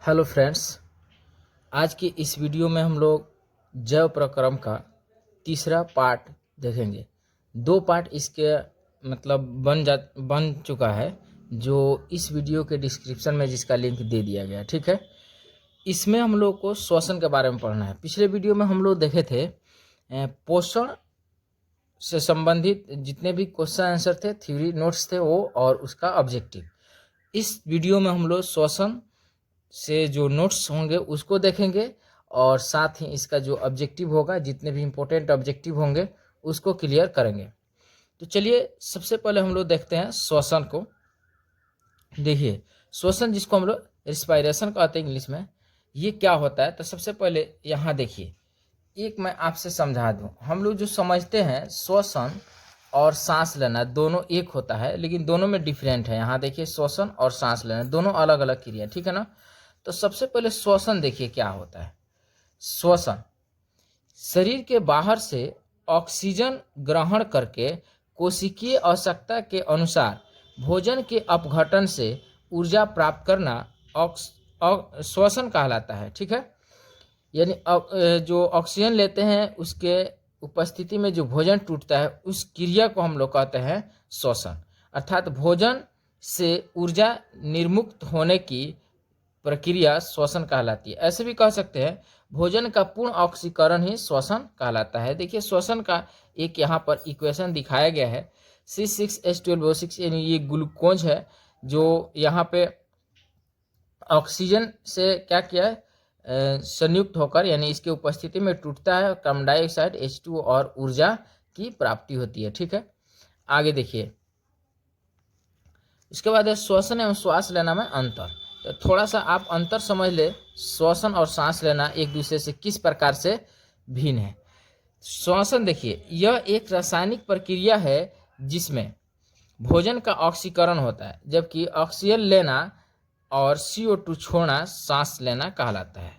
Hello friends, आज की इस वीडियो में हम लोग जैव प्रक्रम का तीसरा पार्ट देखेंगे। दो पार्ट इसके मतलब बन चुका है, जो इस वीडियो के डिस्क्रिप्शन में जिसका लिंक दे दिया गया। ठीक है, इसमें हम लोग को श्वसन के बारे में पढ़ना है। पिछले वीडियो में हम लोग देखे थे पोषण से संबंधित जितने भी क्वेश्चन आंसर थे, थ्योरी नोट्स थे वो, और उसका ऑब्जेक्टिव। इस वीडियो में हम लोग श्वसन से जो नोट्स होंगे उसको देखेंगे, और साथ ही इसका जो ऑब्जेक्टिव होगा, जितने भी इम्पोर्टेंट ऑब्जेक्टिव होंगे उसको क्लियर करेंगे। तो चलिए सबसे पहले हम लोग देखते हैं श्वसन को। देखिए, श्वसन जिसको हम लोग रिस्पायरेशन कहते हैं इंग्लिश में, ये क्या होता है। तो सबसे पहले यहाँ देखिए, एक मैं आपसे समझा दूँ। हम लोग जो समझते हैं श्वसन और सांस लेना दोनों एक होता है, लेकिन दोनों में डिफरेंट है। यहाँ देखिए, श्वसन और सांस लेना दोनों अलग अलग क्रिया, ठीक है ना। तो सबसे पहले श्वसन देखिए क्या होता है। श्वसन शरीर के बाहर से ऑक्सीजन ग्रहण करके कोशिकीय आवश्यकता के अनुसार भोजन के अपघटन से ऊर्जा प्राप्त करना श्वसन कहलाता है। ठीक है, यानी जो ऑक्सीजन लेते हैं उसके उपस्थिति में जो भोजन टूटता है उस क्रिया को हम लोग कहते हैं श्वसन। अर्थात भोजन से ऊर्जा निर्मुक्त होने की प्रक्रिया श्वसन कहलाती है। ऐसे भी कह सकते हैं भोजन का पूर्ण ऑक्सीकरण ही श्वसन कहलाता है। देखिए, श्वसन का एक यहाँ पर इक्वेशन दिखाया गया है, C6H12O6, यानी ये ग्लूकोज है जो यहाँ पे ऑक्सीजन से क्या किया है, संयुक्त होकर, यानी इसके उपस्थिति में टूटता है, कार्बन डाइऑक्साइड H2 और ऊर्जा की प्राप्ति होती है। ठीक है, आगे देखिए, इसके बाद है श्वसन एवं श्वास लेना में अंतर। तो थोड़ा सा आप अंतर समझ ले, श्वसन और सांस लेना एक दूसरे से किस प्रकार से भिन्न है। श्वसन देखिए, यह एक रासायनिक प्रक्रिया है जिसमें भोजन का ऑक्सीकरण होता है, जबकि ऑक्सीजन लेना और CO2 छोड़ना सांस लेना कहलाता है।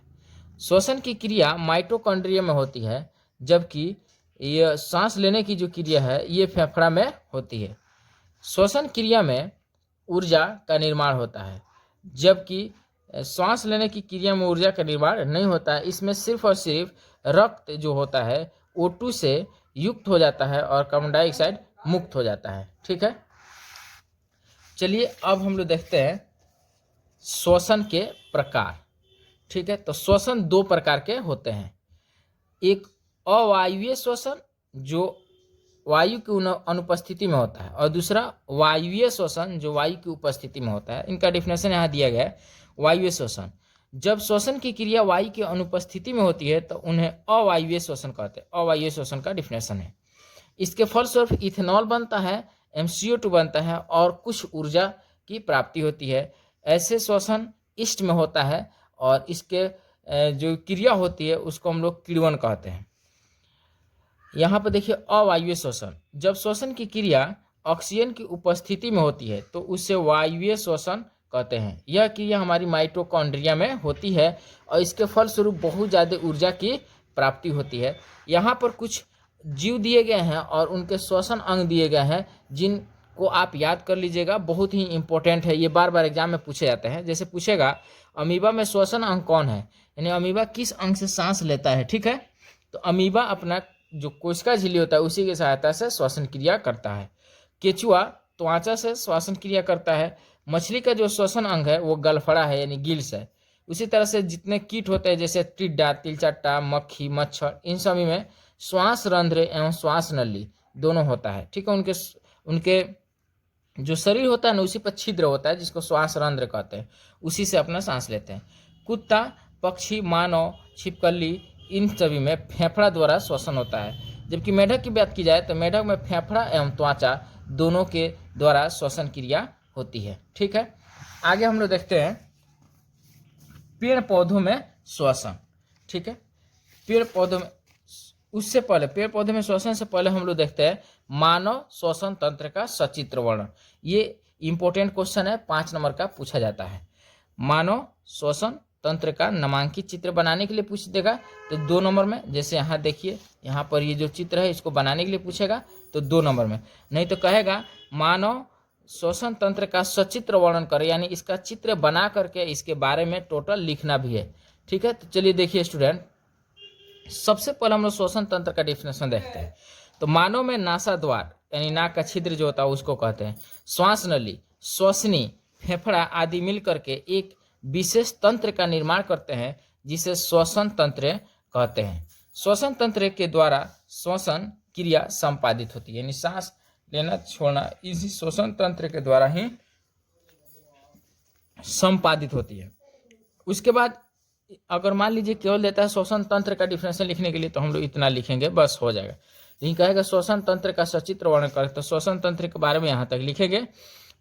श्वसन की क्रिया माइटोकॉन्ड्रिया में होती है, जबकि यह सांस लेने की जो क्रिया है ये फेफड़ा में होती है। श्वसन क्रिया में ऊर्जा का निर्माण होता है, जबकि सांस लेने की क्रिया में ऊर्जा का निर्माण नहीं होता है। इसमें सिर्फ और सिर्फ रक्त जो होता है O2 से युक्त हो जाता है और कार्बन डाइऑक्साइड मुक्त हो जाता है। ठीक है, चलिए अब हम लोग देखते हैं श्वसन के प्रकार। ठीक है, तो श्वसन दो प्रकार के होते हैं। एक अवायवीय श्वसन जो वायु की अनुपस्थिति में होता है, और दूसरा वायुवीय श्वसन जो वायु की उपस्थिति में होता है। इनका डिफिनेशन यहाँ दिया गया है। वायुवीय श्वसन, जब श्वसन की क्रिया वायु की अनुपस्थिति में होती है तो उन्हें अवायवीय श्वसन कहते हैं। अवायवीय श्वसन का डिफिनेशन है, इसके फलस्वरूप इथेनॉल बनता है, CO2 बनता है और कुछ ऊर्जा की प्राप्ति होती है। ऐसे श्वसन ईस्ट में होता है, और इसके जो क्रिया होती है उसको हम लोग किण्वन कहते हैं। यहाँ पर देखिए, अवायवीय श्वसन, जब श्वसन की क्रिया ऑक्सीजन की उपस्थिति में होती है तो उससे वायवीय श्वसन कहते हैं। यह क्रिया हमारी माइटोकॉन्ड्रिया में होती है और इसके फलस्वरूप बहुत ज़्यादा ऊर्जा की प्राप्ति होती है। यहाँ पर कुछ जीव दिए गए हैं और उनके श्वसन अंग दिए गए हैं, जिनको आप याद कर लीजिएगा, बहुत ही इंपॉर्टेंट है। ये बार बार एग्जाम में पूछे जाते हैं। जैसे पूछेगा अमीबा में श्वसन अंग कौन है, यानी अमीबा किस अंग से सांस लेता है। ठीक है, तो अमीबा अपना जो कोशिका झिल्ली होता है उसी की सहायता से श्वसन क्रिया करता है। केचुआ त्वचा से श्वसन क्रिया करता है। मछली का जो श्वसन अंग है वो गलफड़ा है, यानी गिल्स है। उसी तरह से जितने कीट होते हैं जैसे टिड्डा, तिलचट्टा, मक्खी, मच्छर, इन सभी में श्वास रंध्र एवं श्वास नली दोनों होता है। ठीक है, उनके जो शरीर होता है ना उसी पर छिद्र होता है जिसको श्वास रंध्र कहते हैं, उसी से अपना सांस लेते हैं। कुत्ता, पक्षी, मानव, छिपकली, इन सभी में फेफड़ा द्वारा श्वसन होता है। जबकि मेढक की बात की जाए तो मेढक में फेफड़ा एवं त्वचा दोनों के द्वारा श्वसन क्रिया होती है। ठीक है, आगे हम लोग देखते हैं पेड़ पौधों में श्वसन। ठीक है, पेड़ पौधों में, उससे पहले पेड़ पौधों में श्वसन से पहले हम लोग देखते हैं मानव श्वसन तंत्र का सचित्र वर्णन। ये इंपॉर्टेंट क्वेश्चन है, 5 नंबर का पूछा जाता है। मानव श्वसन तंत्र का नामांकित चित्र बनाने के लिए पूछ देगा तो 2 नंबर में, जैसे यहाँ देखिए, यहाँ पर ये जो चित्र है इसको बनाने के लिए पूछेगा तो 2 नंबर में। नहीं तो कहेगा मानव श्वसन तंत्र का सचित्र वर्णन करें, यानी इसका चित्र बना करके इसके बारे में टोटल लिखना भी है। ठीक है, तो चलिए देखिए स्टूडेंट, सबसे पहले हम लोग श्वसन तंत्र का डिफिनेशन देखते हैं। तो मानव में नासा द्वार यानी नाक का छिद्र जो होता है उसको कहते हैं, श्वास नली, श्वसनी, फेफड़ा आदि मिल करके एक विशेष तंत्र का निर्माण करते हैं जिसे श्वसन तंत्र कहते हैं। श्वसन तंत्र के द्वारा श्वसन क्रिया संपादित होती है, यानी सांस लेना छोड़ना इसी श्वसन तंत्र के द्वारा ही संपादित होती है। उसके बाद अगर मान लीजिए केवल देता है श्वसन तंत्र का डिफिनेशन लिखने के लिए, तो हम लोग इतना लिखेंगे बस हो जाएगा। लेकिन कहेगा श्वसन तंत्र का सचित्र वर्णन करें, तो श्वसन तंत्र के बारे में यहाँ तक लिखेंगे।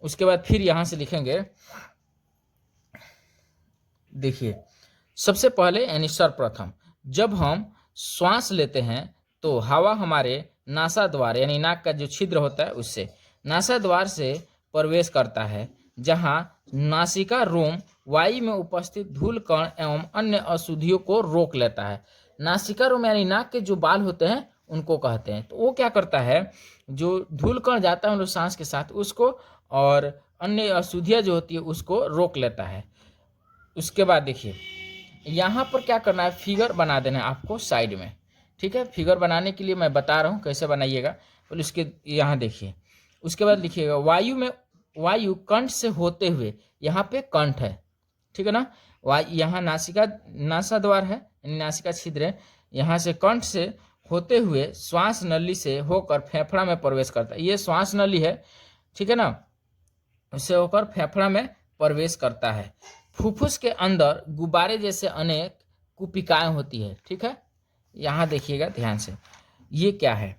उसके बाद फिर यहाँ से लिखेंगे, देखिए सबसे पहले यानी सर्वप्रथम जब हम श्वास लेते हैं तो हवा हमारे नासा द्वार यानी नाक का जो छिद्र होता है उससे नासा द्वार से प्रवेश करता है, जहां नासिका रोम वायु में उपस्थित धूल कण एवं अन्य अशुद्धियों को रोक लेता है। नासिका रोम यानी नाक के जो बाल होते हैं उनको कहते हैं। तो वो क्या करता है, जो धूल कण जाता है हम लोग सांस के साथ उसको, और अन्य अशुद्धियाँ जो होती है उसको रोक लेता है। उसके बाद देखिए यहाँ पर क्या करना है, फिगर बना देना है आपको साइड में। ठीक है, फिगर बनाने के लिए मैं बता रहा हूँ कैसे बनाइएगा। बोले उसके यहाँ देखिए, उसके बाद लिखिएगा वायु कंठ से होते हुए, यहाँ पे कंठ है, ठीक है ना, यहाँ नासा द्वार है यानी नासिका छिद्र है, यहाँ से कंठ से होते हुए श्वास नली से होकर फेफड़ा में प्रवेश करता है। ये श्वास नली है, ठीक है ना, उससे होकर फेफड़ा में प्रवेश करता है। फुफ्फुस के अंदर गुब्बारे जैसे अनेक कुपिकाएं होती है। ठीक है, यहाँ देखिएगा ध्यान से, ये क्या है,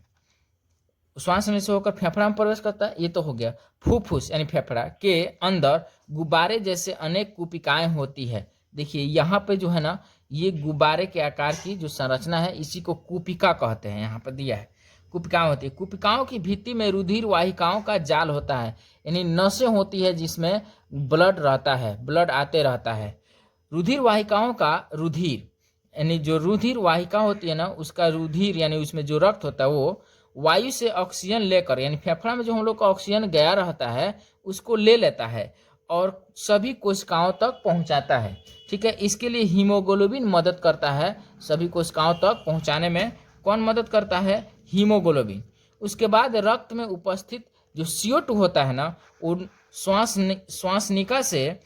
श्वास नली से होकर फेफड़ा में प्रवेश करता है, ये तो हो गया। फुफ्फुस यानी फेफड़ा के अंदर गुब्बारे जैसे अनेक कुपिकाएं होती है। देखिए यहाँ पे जो है ना, ये गुब्बारे के आकार की जो संरचना है इसी को कुपिका कहते हैं, यहाँ पर दिया है कुपिकाएं होती है। कुपिकाओं की भित्ति में रुधिर वाहिकाओं का जाल होता है, यानी नसें होती है जिसमें ब्लड रहता है, ब्लड आते रहता है। रुधिर वाहिकाओं का रुधिर यानी जो रुधिर वाहिका होती है ना, उसका रुधिर यानी उसमें जो रक्त होता है वो वायु से ऑक्सीजन लेकर, यानी फेफड़ा में जो हम लोग का ऑक्सीजन गया रहता है उसको ले लेता है और सभी कोशिकाओं तक पहुंचाता है। ठीक है, इसके लिए हीमोग्लोबिन मदद करता है, सभी कोशिकाओं तक पहुंचाने में कौन मदद करता है, हीमोग्लोबिन। उसके बाद रक्त में उपस्थित जो CO2 होता है ना, वो श्वासनिका से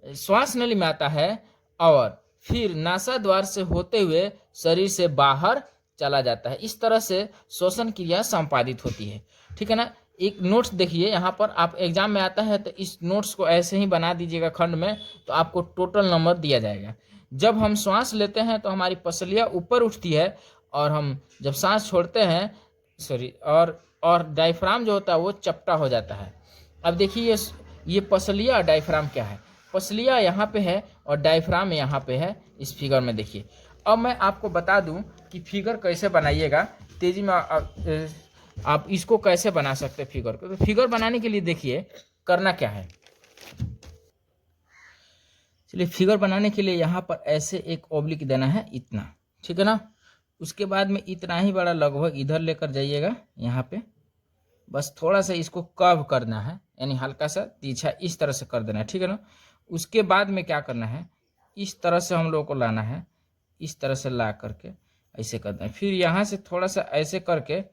श्वास नली में आता है और फिर नासा द्वार से होते हुए शरीर से बाहर चला जाता है। इस तरह से श्वसन क्रिया संपादित होती है। ठीक है ना, एक नोट्स देखिए यहाँ पर, आप एग्जाम में आता है तो इस नोट्स को ऐसे ही बना दीजिएगा खंड में, तो आपको टोटल नंबर दिया जाएगा। जब हम श्वास लेते हैं तो हमारी पसलियाँ ऊपर उठती है, और हम जब सांस छोड़ते हैं और डायफ्राम जो होता है वो चपटा हो जाता है। अब देखिए ये पसलियाँ और डायफ्राम क्या है, पसलियाँ यहाँ पे है और डायफ्राम यहाँ पे है इस फिगर में। देखिए अब मैं आपको बता दूं कि फिगर कैसे बनाइएगा, तेजी में आप इसको कैसे बना सकते हैं फिगर को। तो फिगर बनाने के लिए देखिए करना क्या है, चलिए फिगर बनाने के लिए यहाँ पर ऐसे एक ओब्लिक देना है इतना, ठीक है ना। उसके बाद में इतना ही बड़ा लगभग इधर लेकर जाइएगा, यहाँ पे बस थोड़ा सा इसको कर्व करना है, यानी हल्का सा तिरछा इस तरह से कर देना है, ठीक है ना। उसके बाद में क्या करना है, इस तरह से हम लोग को लाना है, इस तरह से ला करके ऐसे करना है। फिर यहाँ से थोड़ा सा ऐसे करके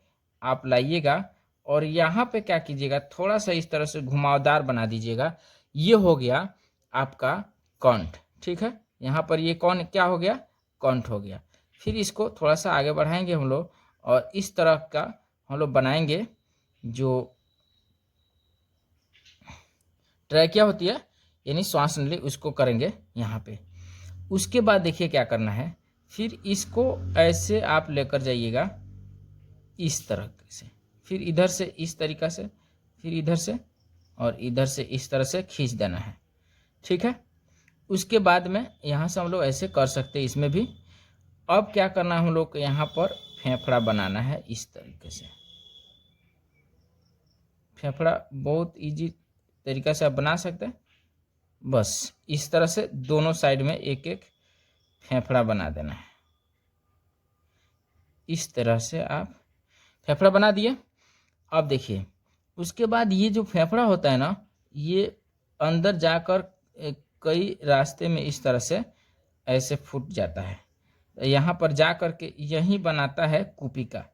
आप लाइएगा और यहाँ पे क्या कीजिएगा, थोड़ा सा इस तरह से घुमावदार बना दीजिएगा। ये हो गया आपका कंठ, ठीक है। यहाँ पर ये कौन क्या हो गया, कंठ हो गया। फिर इसको थोड़ा सा आगे बढ़ाएंगे हम लोग और इस तरह का हम लोग बनाएंगे जो ट्रैकिया होती है यानी श्वास नली, उसको करेंगे यहाँ पे। उसके बाद देखिए क्या करना है, फिर इसको ऐसे आप लेकर जाइएगा इस तरह से, फिर इधर से इस तरीका से, फिर इधर से और इधर से इस तरह से खींच देना है, ठीक है। उसके बाद में यहाँ से हम लोग ऐसे कर सकते हैं इसमें भी। अब क्या करना है हम लोग को, यहाँ पर फेफड़ा बनाना है इस तरीके से। फेफड़ा बहुत इजी तरीका से आप बना सकते हैं, बस इस तरह से दोनों साइड में एक एक फेफड़ा बना देना है। इस तरह से आप फेफड़ा बना दिए। अब देखिए उसके बाद ये जो फेफड़ा होता है ना, ये अंदर जाकर कई रास्ते में इस तरह से ऐसे फूट जाता है। यहाँ पर जा कर के यही बनाता है कूपिका।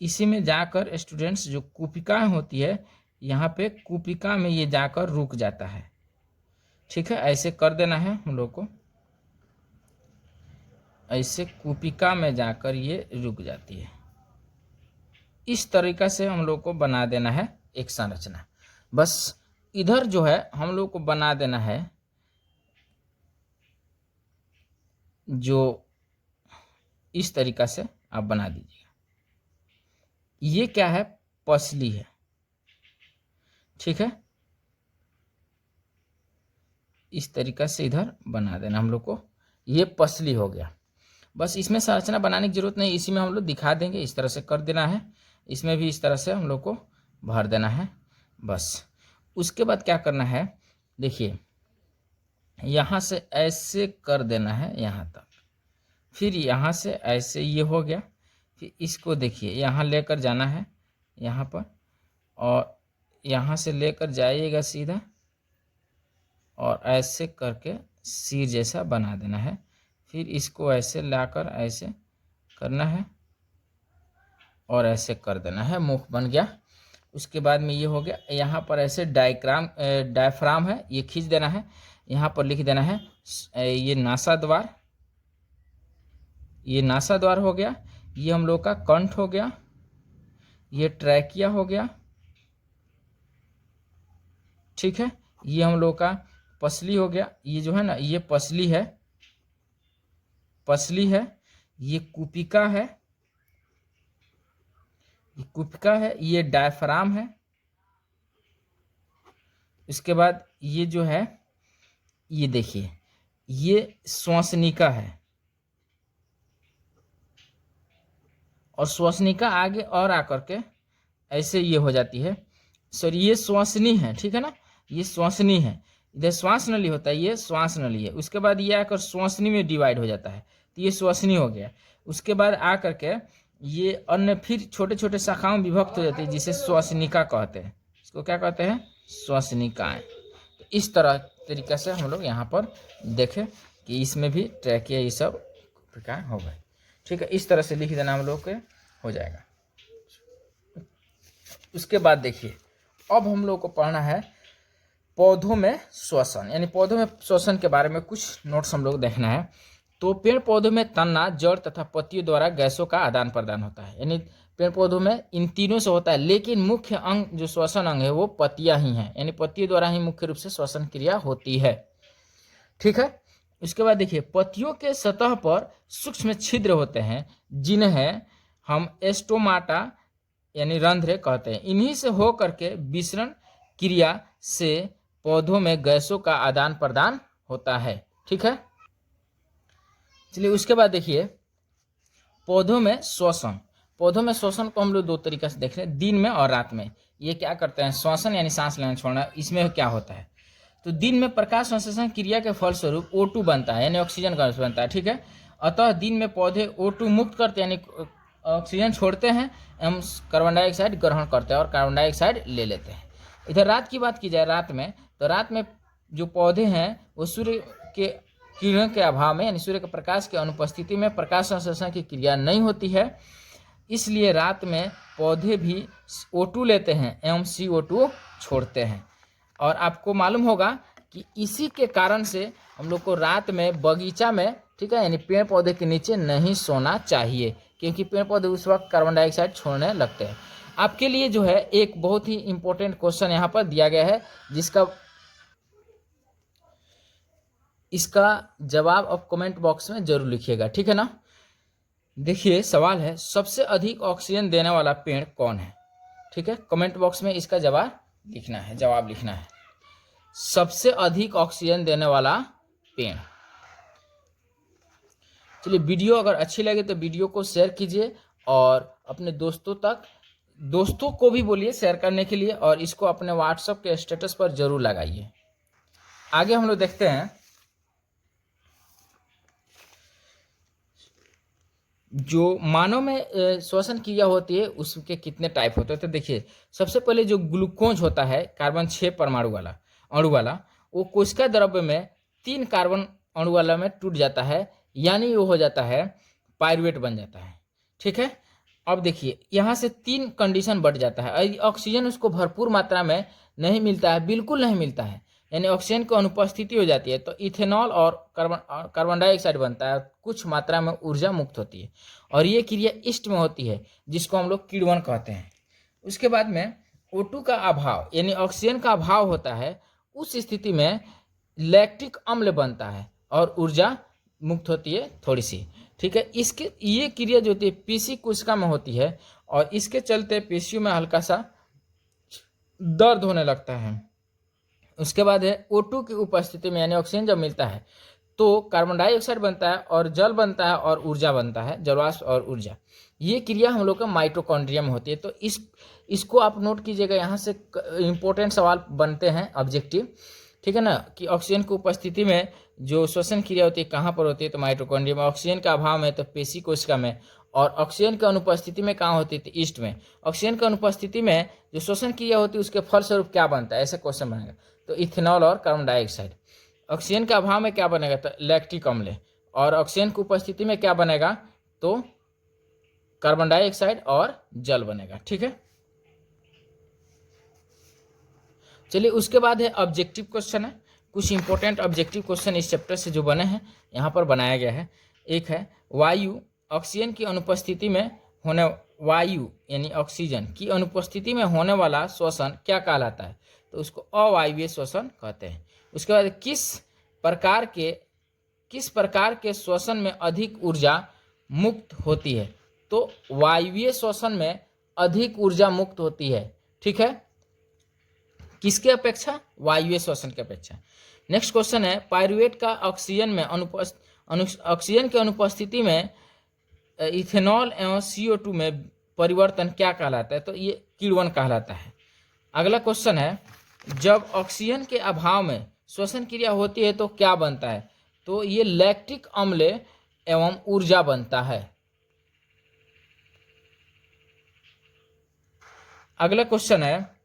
इसी में जाकर स्टूडेंट्स जो कूपिका होती है, यहाँ पे कूपिका में ये जाकर रुक जाता है। ठीक है, ऐसे कर देना है हम लोग को, ऐसे कूपिका में जाकर ये रुक जाती है। इस तरीका से हम लोग को बना देना है एक संरचना। बस इधर जो है हम लोग को बना देना है जो इस तरीका से आप बना दीजिएगा। ये क्या है, पसली है। ठीक है, इस तरीका से इधर बना देना हम लोग को, ये पसली हो गया। बस इसमें संरचना बनाने की जरूरत नहीं, इसी में हम लोग दिखा देंगे। इस तरह से कर देना है, इसमें भी इस तरह से हम लोग को भर देना है बस। उसके बाद क्या करना है, देखिए यहाँ से ऐसे कर देना है यहाँ तक, फिर यहाँ से ऐसे ये हो गया। फिर इसको देखिए यहाँ लेकर जाना है यहाँ पर, और यहाँ से लेकर जाइएगा सीधा, और ऐसे करके सिर जैसा बना देना है। फिर इसको ऐसे लाकर ऐसे करना है और ऐसे कर देना है, मुख बन गया। उसके बाद में ये हो गया। यहाँ पर ऐसे डायफ्राम है, ये खींच देना है। यहाँ पर लिख देना है ये नासाद्वार, ये नासाद्वार हो गया। ये हम लोग का कंठ हो गया, ये ट्रैकिया हो गया। ठीक है, ये हम लोग का पसली हो गया। ये जो है ना, ये पसली है, पसली है। ये कूपिका है, ये कूपिका है। ये डायफ्राम है। इसके बाद ये जो है, ये देखिए ये श्वसनिका है, और श्वसनिका आगे और आकर के ऐसे ये हो जाती है। सॉरी, ये श्वसनी है। ठीक है ना, ये श्वसनी है। इधर श्वास नली होता है, ये श्वास नली है। उसके बाद ये आकर श्वसनी में डिवाइड हो जाता है, तो ये श्वसनी हो गया। उसके बाद आकर के ये अन्य फिर छोटे छोटे शाखाओं में विभक्त हो जाती है, जिसे श्वसनिका कहते हैं। इसको क्या कहते हैं, श्वसनिकाएं। तो इस तरीके से हम लोग यहाँ पर देखें कि इसमें भी ट्रैकिया ये सब प्रकार हो गए। ठीक है, इस तरह से लिख देना हम लोग के हो जाएगा। उसके बाद देखिए अब हम लोग को पढ़ना है पौधों में श्वसन, यानी पौधों में श्वसन के बारे में कुछ नोट्स हम लोग देखना है। तो पेड़ पौधों में तना, जड़ तथा पत्तियों द्वारा गैसों का आदान प्रदान होता है। यानी पेड़ पौधों में इन तीनों से होता है, लेकिन मुख्य अंग जो श्वसन अंग है वो पत्तियां ही हैं, यानी पत्तियों द्वारा ही मुख्य रूप से श्वसन क्रिया होती है। ठीक है, उसके बाद देखिए पत्तियों के सतह पर सूक्ष्म छिद्र होते हैं, जिन्हें हम एस्टोमाटा यानी रंध्र कहते हैं। इन्हीं से होकर के विसरण क्रिया से पौधों में गैसों का आदान प्रदान होता है। ठीक है, चलिए उसके बाद देखिए पौधों में श्वसन। पौधों में श्वसन को हम लोग दो तरीके से देख रहे हैं, दिन में और रात में। ये क्या करते हैं, श्वसन यानी सांस लेना छोड़ना। इसमें क्या होता है, तो दिन में प्रकाश संश्लेषण क्रिया के फलस्वरूप O2 बनता है, यानी ऑक्सीजन गैस बनता है। ठीक है, अतः दिन में पौधे O2 मुक्त करते हैं, यानी ऑक्सीजन छोड़ते हैं, एवं कार्बन डाइऑक्साइड ग्रहण करते हैं और कार्बन डाइऑक्साइड ले लेते हैं। इधर रात की बात की जाए, रात में तो रात में जो पौधे हैं वो सूर्य के किरणों के अभाव में, यानी सूर्य के प्रकाश की अनुपस्थिति में प्रकाश संश्लेषण की क्रिया नहीं होती है। इसलिए रात में पौधे भी O2 लेते हैं एवं CO2 छोड़ते हैं। और आपको मालूम होगा कि इसी के कारण से हम लोग को रात में बगीचा में, ठीक है, यानी पेड़ पौधे के नीचे नहीं सोना चाहिए, क्योंकि पेड़ पौधे उस वक्त कार्बन डाइऑक्साइड छोड़ने लगते हैं। आपके लिए जो है एक बहुत ही इंपॉर्टेंट क्वेश्चन यहाँ पर दिया गया है, इसका जवाब आप कमेंट बॉक्स में जरूर लिखिएगा। ठीक है ना, देखिए सवाल है सबसे अधिक ऑक्सीजन देने वाला पेड़ कौन है। ठीक है, कमेंट बॉक्स में इसका जवाब लिखना है, जवाब लिखना है, सबसे अधिक ऑक्सीजन देने वाला पेड़। चलिए वीडियो अगर अच्छी लगे तो वीडियो को शेयर कीजिए और अपने दोस्तों को भी बोलिए शेयर करने के लिए, और इसको अपने व्हाट्सएप के स्टेटस पर जरूर लगाइए। आगे हम लोग देखते हैं जो मानव में श्वसन क्रिया होती है उसके कितने टाइप होते हैं, तो देखिए सबसे पहले जो ग्लूकोज होता है कार्बन 6 परमाणु वाला अणु वाला, वो कोशिका द्रव्य में 3 कार्बन अणु वाला में टूट जाता है, यानी वो हो जाता है पायरुवेट बन जाता है। ठीक है, अब देखिए यहाँ से 3 कंडीशन बढ़ जाता है। ऑक्सीजन उसको भरपूर मात्रा में नहीं मिलता है, बिल्कुल नहीं मिलता है, यानी ऑक्सीजन की अनुपस्थिति हो जाती है, तो इथेनॉल और कार्बन डाइऑक्साइड बनता है, कुछ मात्रा में ऊर्जा मुक्त होती है, और ये क्रिया ईस्ट में होती है जिसको हम लोग किण्वन कहते हैं। उसके बाद में O2 का अभाव यानी ऑक्सीजन का अभाव होता है, उस स्थिति में लैक्टिक अम्ल बनता है और ऊर्जा मुक्त होती है थोड़ी सी। ठीक है, इसके ये क्रिया जो होती है पीसी कोशिका में होती है, और इसके चलते पेशियों में हल्का सा दर्द होने लगता है। उसके बाद है O2 की उपस्थिति में यानी ऑक्सीजन जब मिलता है तो कार्बन डाइऑक्साइड बनता है और जल बनता है और ऊर्जा बनता है, जलवाष्प और ऊर्जा। ये क्रिया हम लोग का माइटोकॉन्ड्रिया में होती है। तो इसको आप नोट कीजिएगा, यहाँ से इंपॉर्टेंट सवाल बनते हैं ऑब्जेक्टिव। ठीक है ना, कि ऑक्सीजन की उपस्थिति में जो श्वसन क्रिया होती है कहाँ पर होती है, तो माइटोकॉन्ड्रिया में। ऑक्सीजन का अभाव में तो पेशी कोशिका में, और ऑक्सीजन की अनुपस्थिति में कहाँ होती है, तो ईस्ट में। ऑक्सीजन की अनुपस्थिति में जो श्वसन क्रिया होती है उसके फलस्वरूप क्या बनता है, ऐसा क्वेश्चन बनेगा, तो इथेनॉल और कार्बन डाइऑक्साइड। ऑक्सीजन के अभाव में क्या बनेगा, तो लैक्टिक अम्ल, और ऑक्सीजन की उपस्थिति में क्या बनेगा, तो कार्बन डाइऑक्साइड और जल बनेगा। ठीक है, चलिए उसके बाद है ऑब्जेक्टिव क्वेश्चन है। कुछ इंपॉर्टेंट ऑब्जेक्टिव क्वेश्चन इस चैप्टर से जो बने हैं यहाँ पर बनाया गया है। एक है वायु ऑक्सीजन की अनुपस्थिति में होने, वायु यानी ऑक्सीजन की अनुपस्थिति में होने वाला श्वसन क्या कहलाता है, तो उसको अवायवीय श्वसन कहते हैं। उसके बाद किस प्रकार के श्वसन में अधिक ऊर्जा मुक्त होती है, तो वायवीय श्वसन में अधिक ऊर्जा मुक्त होती है। ठीक है, किसके अपेक्षा, वायवीय श्वसन की अपेक्षा। नेक्स्ट क्वेश्चन है पायरुवेट का ऑक्सीजन में ऑक्सीजन की अनुपस्थिति में इथेनॉल एवं CO2 में परिवर्तन क्या कहलाता है, तो ये किण्वन कहलाता है। अगला क्वेश्चन है जब ऑक्सीजन के अभाव में श्वसन क्रिया होती है तो क्या बनता है, तो ये लैक्टिक अम्ल एवं ऊर्जा बनता है। अगला क्वेश्चन है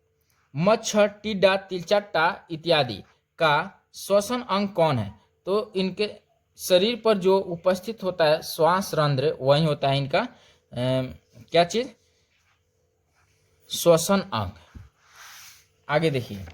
मच्छर, टिड्डा, तिलचट्टा इत्यादि का श्वसन अंग कौन है, तो इनके शरीर पर जो उपस्थित होता है श्वास रंध्र, वही होता है इनका क्या चीज, श्वसन अंग। आगे देखिए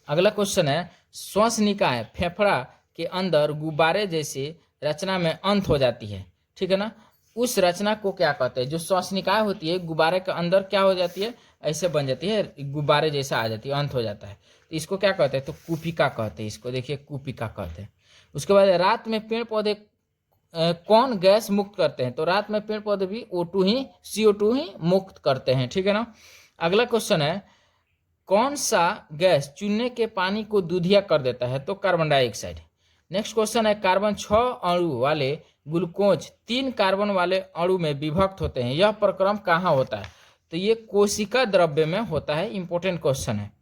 अगला क्वेश्चन है श्वास निकाय फेफड़ा के अंदर गुब्बारे जैसे रचना में अंत हो जाती है। ठीक है ना, उस रचना को क्या कहते हैं, जो श्वास निकाय होती है गुब्बारे के अंदर क्या हो जाती है, ऐसे बन जाती है, गुब्बारे जैसा आ जाती है, अंत हो जाता है, तो इसको क्या कहते हैं, तो कूपिका कहते हैं इसको। देखिए कूपिका कहते हैं। उसके बाद रात में पेड़ पौधे कौन गैस मुक्त करते हैं, तो रात में पेड़ पौधे भी CO2 ही मुक्त करते हैं। ठीक है ना। अगला क्वेश्चन है कौन सा गैस चूने के पानी को दूधिया कर देता है, तो कार्बन डाइऑक्साइड। नेक्स्ट क्वेश्चन है कार्बन 6 अणु वाले ग्लूकोज 3 कार्बन वाले अणु में विभक्त होते हैं, यह प्रक्रम कहाँ होता है, तो ये कोशिका द्रव्य में होता है। इंपॉर्टेंट क्वेश्चन है।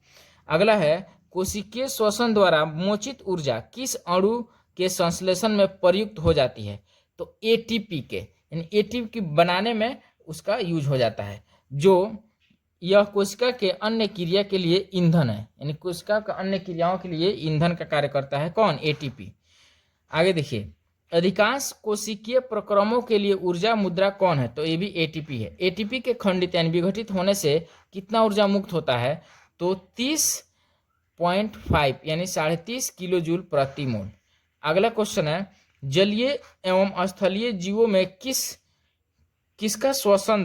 अगला है कोशिकीय श्वसन द्वारा मोचित ऊर्जा किस अणु के संश्लेषण में प्रयुक्त हो जाती है, तो ATP के, यानी ATP बनाने में उसका यूज हो जाता है, जो यह कोशिका के अन्य क्रिया के लिए ईंधन है, यानी कोशिका का अन्य क्रियाओं के लिए ईंधन का कार्य करता है। कौन, ATP। आगे देखिए अधिकांश कोशिकीय प्रक्रमों के लिए ऊर्जा मुद्रा कौन है, तो ये भी ATP है। ATP के खंडित यानी विघटित होने से कितना ऊर्जा मुक्त होता है, तो 30.5 यानी 30.5 किलो जूल प्रति मोल। अगला क्वेश्चन है जलीय एवं स्थलीय जीवों में किसका श्वसन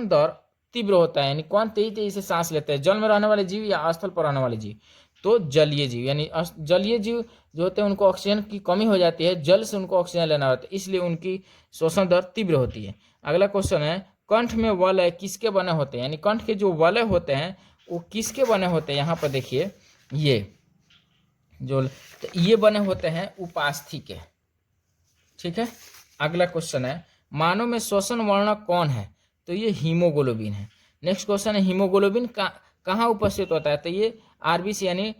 दर तीव्र होता है, यानी कौन तेजी से सांस लेते हैं, जल में रहने वाले जीव या स्थल पर रहने वाले जीव, तो जलीय जीव। यानी जलीय जीव जो होते हैं उनको ऑक्सीजन की कमी हो जाती है, जल से उनको ऑक्सीजन लेना होता है, इसलिए उनकी श्वसन दर तीव्र होती है। अगला क्वेश्चन है कंठ में वलय किसके बने होते हैं, यानी कंठ के जो वलय होते हैं वो किसके बने होते हैं, यहाँ पर देखिए ये बने होते हैं उपास्थि के। ठीक है। अगला क्वेश्चन है मानव में श्वसन वर्णक कौन है, तो ये हीमोग्लोबिन है। नेक्स्ट क्वेश्चन है हीमोग्लोबिन कहाँ उपस्थित होता है, तो ये RBC यानी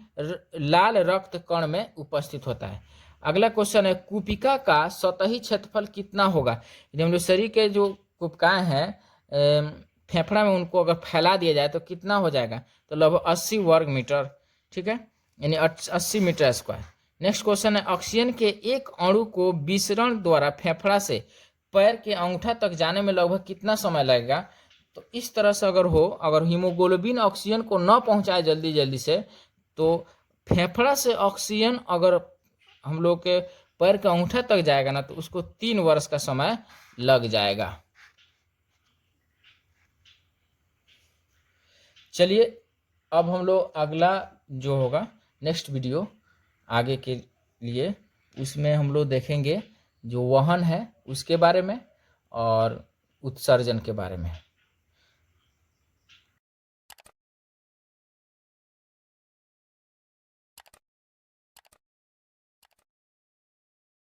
लाल रक्त कण में उपस्थित होता है। अगला क्वेश्चन है कूपिका का सतही क्षेत्रफल कितना होगा। यदि हम लोग शरीर के जो कूपिकाएं हैं फेफड़ा में, उनको अगर फैला दिया जाए तो कितना हो जाएगा, तो लगभग 80 वर्ग मीटर, ठीक है, यानी 80 मीटर स्क्वायर। नेक्स्ट क्वेश्चन है ऑक्सीजन के एक अणु को विसरण द्वारा फेफड़ा से पैर के अंगूठा तक जाने में लगभग कितना समय लगेगा। तो इस तरह से अगर हो, अगर हीमोग्लोबिन ऑक्सीजन को न पहुंचाए जल्दी जल्दी से, तो फेफड़ा से ऑक्सीजन अगर हम लोग के पैर के अंगूठा तक जाएगा ना, तो उसको 3 वर्ष का समय लग जाएगा। चलिए अब हम लोग अगला जो होगा नेक्स्ट वीडियो आगे के लिए, उसमें हम लोग देखेंगे जो वहन है उसके बारे में और उत्सर्जन के बारे में।